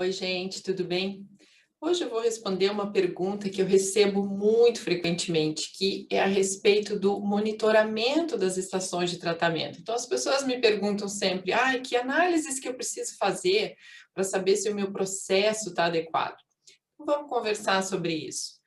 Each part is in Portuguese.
Oi, gente, tudo bem? Hoje eu vou responder uma pergunta que eu recebo muito frequentemente, que é a respeito do monitoramento das estações de tratamento. Então, as pessoas me perguntam sempre, que análises que eu preciso fazer para saber se o meu processo está adequado? Então, vamos conversar sobre isso.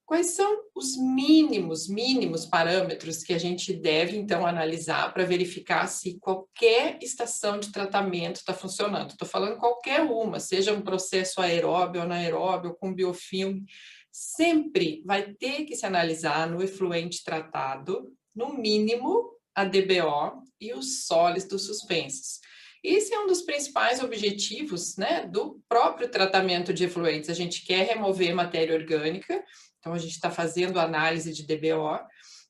Quais são os mínimos parâmetros que a gente deve, então, analisar para verificar se qualquer estação de tratamento está funcionando? Estou falando qualquer uma, seja um processo aeróbio, anaeróbio, com biofilme, sempre vai ter que se analisar no efluente tratado, no mínimo, a DBO e os sólidos suspensos. Esse é um dos principais objetivos, né, do próprio tratamento de efluentes. A gente quer remover matéria orgânica, então, a gente está fazendo análise de DBO,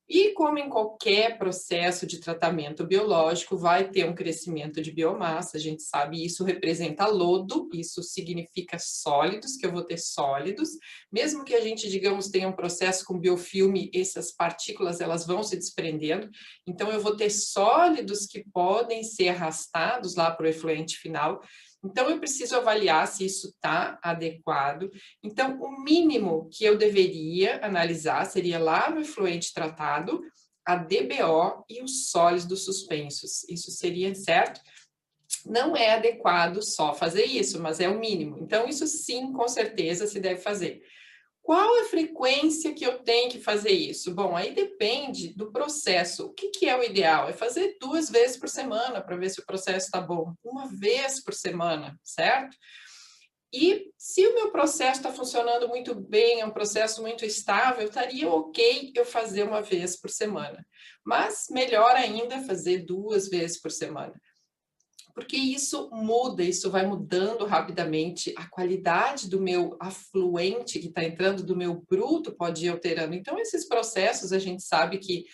e como em qualquer processo de tratamento biológico, vai ter um crescimento de biomassa, a gente sabe, isso representa lodo, isso significa sólidos, que eu vou ter sólidos, mesmo que a gente, digamos, tenha um processo com biofilme, essas partículas, elas vão se desprendendo, então eu vou ter sólidos que podem ser arrastados lá para o efluente final, então eu preciso avaliar se isso está adequado. Então, o mínimo que eu deveria analisar seria lá no efluente tratado, a DBO e os sólidos suspensos. Isso seria certo? Não é adequado só fazer isso, mas é o mínimo. Então, isso sim, com certeza, se deve fazer. Qual a frequência que eu tenho que fazer isso? Bom, aí depende do processo. O que é o ideal? É fazer 2 vezes por semana para ver se o processo está bom. 1 vez por semana, certo? E se o meu processo está funcionando muito bem, é um processo muito estável, estaria ok eu fazer 1 vez por semana. Mas melhor ainda fazer 2 vezes por semana. Porque isso muda, isso vai mudando rapidamente, a qualidade do meu afluente que está entrando, do meu bruto, pode ir alterando. Então, esses processos, a gente sabe que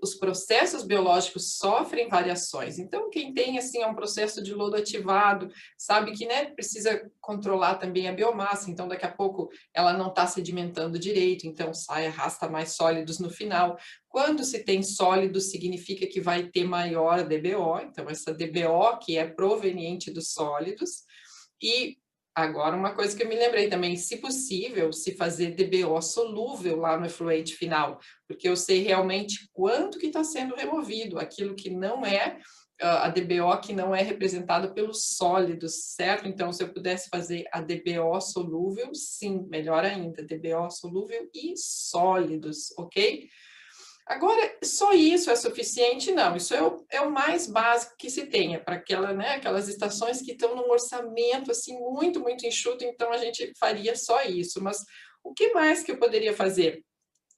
os processos biológicos sofrem variações. Então, quem tem, assim, um processo de lodo ativado, sabe que, né, precisa controlar também a biomassa, então, daqui a pouco, ela não está sedimentando direito, então, sai, arrasta mais sólidos no final. Quando se tem sólido, significa que vai ter maior DBO, então essa DBO que é proveniente dos sólidos. E agora uma coisa que eu me lembrei também, se possível, se fazer DBO solúvel lá no efluente final, porque eu sei realmente quanto que está sendo removido, aquilo que não é a DBO que não é representada pelos sólidos, certo? Então, se eu pudesse fazer a DBO solúvel, sim, melhor ainda, DBO solúvel e sólidos, ok? Agora, só isso é suficiente? Não, isso é o mais básico que se tenha para aquelas estações que estão num orçamento assim muito enxuto, então a gente faria só isso. Mas o que mais que eu poderia fazer?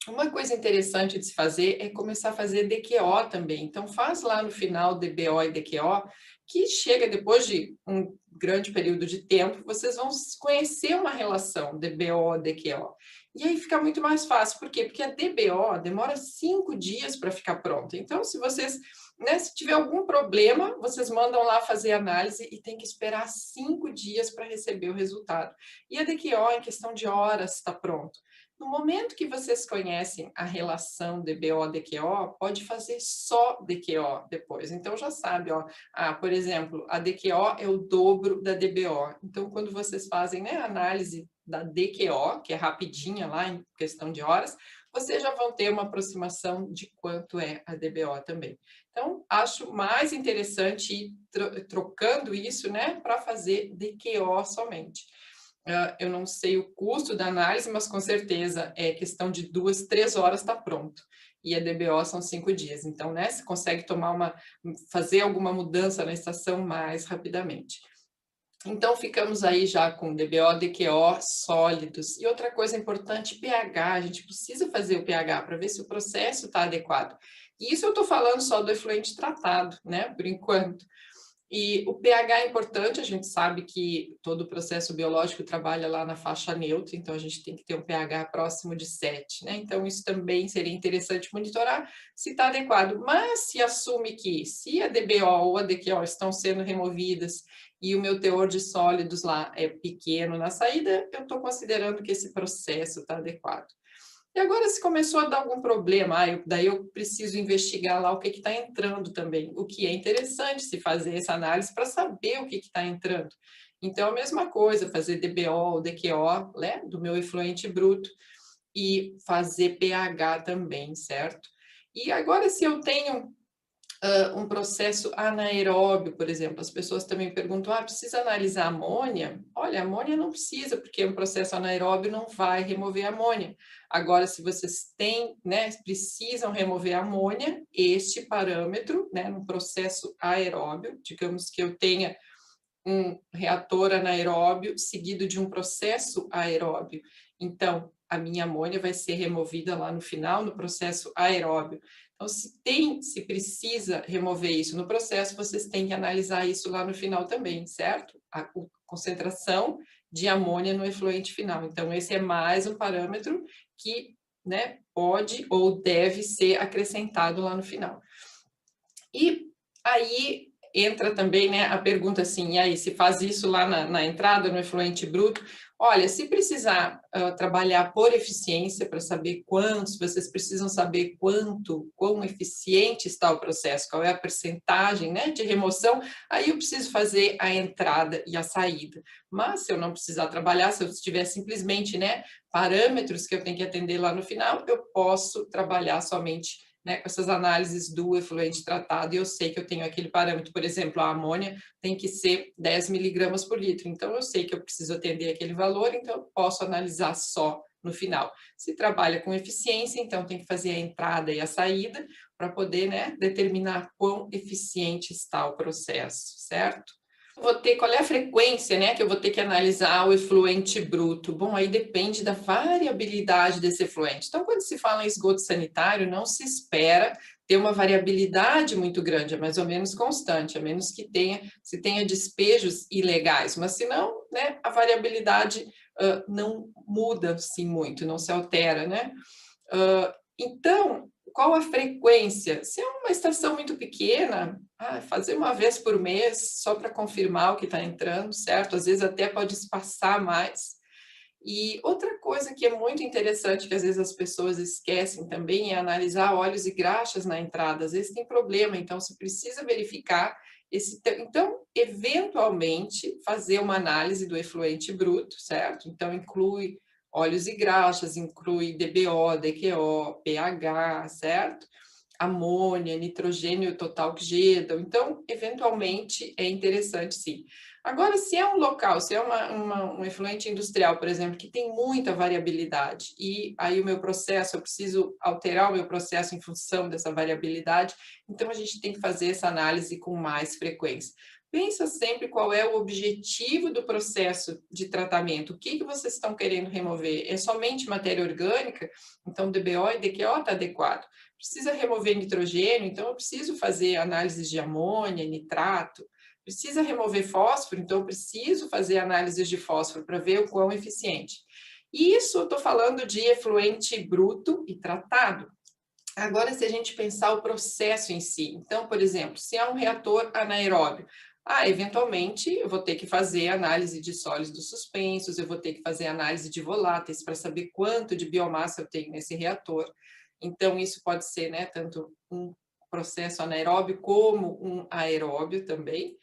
Uma coisa interessante de se fazer é começar a fazer DQO também. Então, faz lá no final DBO e DQO, que chega depois de um grande período de tempo, vocês vão conhecer uma relação DBO-DQO. E aí fica muito mais fácil. Por quê? Porque a DBO demora 5 dias para ficar pronta. Então, se vocês, né, se tiver algum problema, vocês mandam lá fazer análise e tem que esperar 5 dias para receber o resultado. E a DQO, em questão de horas, está pronto. No momento que vocês conhecem a relação DBO-DQO, pode fazer só DQO depois. Então, já sabe, ó, por exemplo, a DQO é o dobro da DBO. Então, quando vocês fazem, né, a análise da DQO, que é rapidinha lá, em questão de horas, vocês já vão ter uma aproximação de quanto é a DBO também. Então, acho mais interessante ir trocando isso, né, para fazer DQO somente. Eu não sei o custo da análise, mas com certeza é questão de 2, 3 horas está pronto. E a DBO são 5 dias. Então, né, você consegue fazer alguma mudança na estação mais rapidamente. Então, ficamos aí já com DBO, DQO, sólidos. E outra coisa importante, pH. A gente precisa fazer o pH para ver se o processo está adequado. E isso eu estou falando só do efluente tratado, né, por enquanto. E o pH é importante, a gente sabe que todo o processo biológico trabalha lá na faixa neutra, então a gente tem que ter um pH próximo de 7, né? Então isso também seria interessante monitorar se está adequado. Mas se assume que se a DBO ou a DQO estão sendo removidas e o meu teor de sólidos lá é pequeno na saída, eu estou considerando que esse processo está adequado. E agora, se começou a dar algum problema, daí eu preciso investigar lá o que está entrando também, o que é interessante se fazer essa análise para saber o que está entrando. Então, a mesma coisa, fazer DBO ou DQO, né, do meu efluente bruto, e fazer pH também, certo? E agora, se eu tenho um processo anaeróbio, por exemplo, as pessoas também perguntam, precisa analisar amônia? Olha, amônia não precisa, porque um processo anaeróbio não vai remover amônia. Agora, se vocês têm, né, precisam remover amônia, este parâmetro, né, no processo aeróbio, digamos que eu tenha um reator anaeróbio seguido de um processo aeróbio. Então, a minha amônia vai ser removida lá no final, no processo aeróbio. Então, se precisa remover isso no processo, vocês têm que analisar isso lá no final também, certo? A concentração de amônia no efluente final. Então, esse é mais um parâmetro que, né, pode ou deve ser acrescentado lá no final. E aí entra também, né, a pergunta assim, e aí, se faz isso lá na entrada, no efluente bruto, olha, se precisar trabalhar por eficiência para saber quantos, vocês precisam saber quão eficiente está o processo, qual é a percentagem, né, de remoção, aí eu preciso fazer a entrada e a saída. Mas se eu não precisar trabalhar, se eu tiver simplesmente, né, parâmetros que eu tenho que atender lá no final, eu posso trabalhar somente, né, com essas análises do efluente tratado, e eu sei que eu tenho aquele parâmetro, por exemplo, a amônia tem que ser 10 miligramas por litro, então eu sei que eu preciso atender aquele valor, então eu posso analisar só no final. Se trabalha com eficiência, então tem que fazer a entrada e a saída para poder, né, determinar quão eficiente está o processo, certo? Qual é a frequência, né, que eu vou ter que analisar o efluente bruto? Bom, aí depende da variabilidade desse efluente. Então, quando se fala em esgoto sanitário, não se espera ter uma variabilidade muito grande, é mais ou menos constante, a menos que se tenha despejos ilegais, mas se não, né, a variabilidade não muda assim muito, não se altera, né? Então, qual a frequência? Se é uma estação muito pequena, fazer uma vez por mês, só para confirmar o que está entrando, certo? Às vezes até pode espaçar mais. E outra coisa que é muito interessante, que às vezes as pessoas esquecem também, é analisar óleos e graxas na entrada. Às vezes tem problema, então se precisa verificar esse. Então, eventualmente, fazer uma análise do efluente bruto, certo? Então, inclui óleos e graxas, inclui DBO, DQO, pH, certo? Amônia, nitrogênio total oxidado. Então, eventualmente, é interessante sim. Agora, se é um local, se é um efluente industrial, por exemplo, que tem muita variabilidade, e aí o meu processo, eu preciso alterar o meu processo em função dessa variabilidade, então a gente tem que fazer essa análise com mais frequência. Pensa sempre qual é o objetivo do processo de tratamento, o que vocês estão querendo remover? É somente matéria orgânica? Então, DBO e DQO está adequado. Precisa remover nitrogênio? Então, eu preciso fazer análises de amônia, nitrato. Precisa remover fósforo? Então, eu preciso fazer análises de fósforo para ver o quão eficiente. E isso eu estou falando de efluente bruto e tratado. Agora, se a gente pensar o processo em si, então, por exemplo, se é um reator anaeróbio, eventualmente eu vou ter que fazer análise de sólidos suspensos, eu vou ter que fazer análise de voláteis para saber quanto de biomassa eu tenho nesse reator. Então, isso pode ser, né, tanto um processo anaeróbio como um aeróbio também.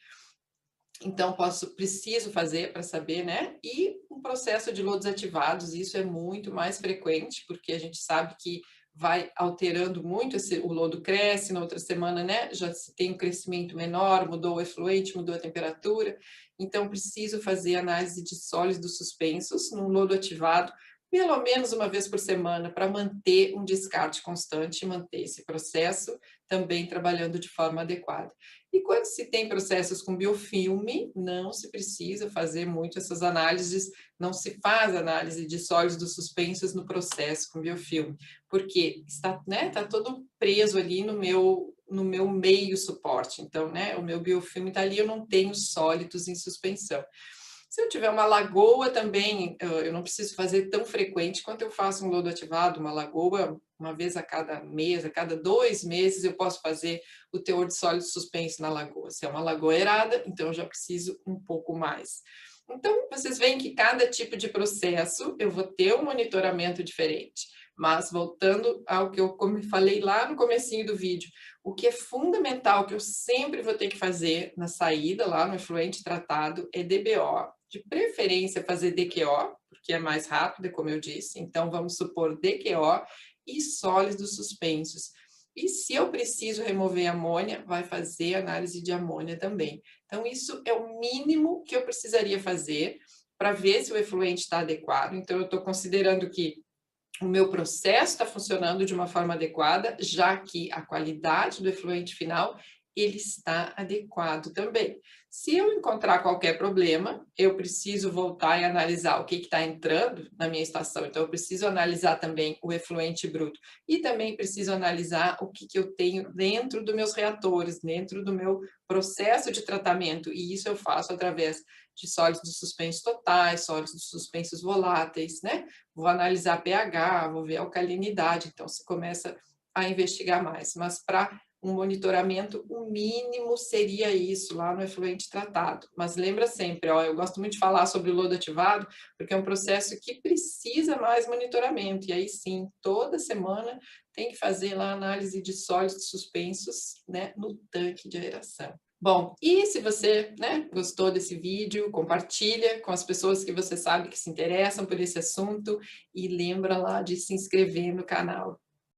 Então, preciso fazer para saber, né? E um processo de lodos ativados, isso é muito mais frequente, porque a gente sabe que vai alterando muito, o lodo cresce, na outra semana, né, já se tem um crescimento menor, mudou o efluente, mudou a temperatura, então preciso fazer análise de sólidos suspensos num lodo ativado, pelo menos uma vez por semana, para manter um descarte constante e manter esse processo também trabalhando de forma adequada. E quando se tem processos com biofilme, não se precisa fazer muito essas análises, não se faz análise de sólidos suspensos no processo com biofilme, porque está, né, está todo preso ali no meu meio suporte. Então, né, o meu biofilme está ali, eu não tenho sólidos em suspensão. Se eu tiver uma lagoa também, eu não preciso fazer tão frequente quanto eu faço um lodo ativado, uma lagoa, uma vez a cada mês, a cada 2 meses, eu posso fazer o teor de sólido suspenso na lagoa. Se é uma lagoa aerada, então eu já preciso um pouco mais. Então, vocês veem que cada tipo de processo eu vou ter um monitoramento diferente. Mas voltando ao que eu como falei lá no comecinho do vídeo, o que é fundamental, que eu sempre vou ter que fazer na saída, lá no efluente tratado, é DBO, de preferência fazer DQO, porque é mais rápido, como eu disse, então vamos supor DQO e sólidos suspensos. E se eu preciso remover amônia, vai fazer análise de amônia também. Então isso é o mínimo que eu precisaria fazer para ver se o efluente está adequado. Então eu estou considerando que o meu processo está funcionando de uma forma adequada, já que a qualidade do efluente final ele está adequado também. Se eu encontrar qualquer problema, eu preciso voltar e analisar o que está entrando na minha estação. Então, eu preciso analisar também o efluente bruto e também preciso analisar o que eu tenho dentro dos meus reatores, dentro do meu processo de tratamento. E isso eu faço através de sólidos suspensos totais, sólidos suspensos voláteis, né? Vou analisar pH, vou ver alcalinidade, então se começa a investigar mais. Mas para um monitoramento, o mínimo seria isso, lá no efluente tratado. Mas lembra sempre, ó, eu gosto muito de falar sobre o lodo ativado, porque é um processo que precisa mais monitoramento. E aí sim, toda semana tem que fazer lá a análise de sólidos suspensos, né, no tanque de aeração. Bom, e se você, né, gostou desse vídeo, compartilha com as pessoas que você sabe que se interessam por esse assunto e lembra lá de se inscrever no canal.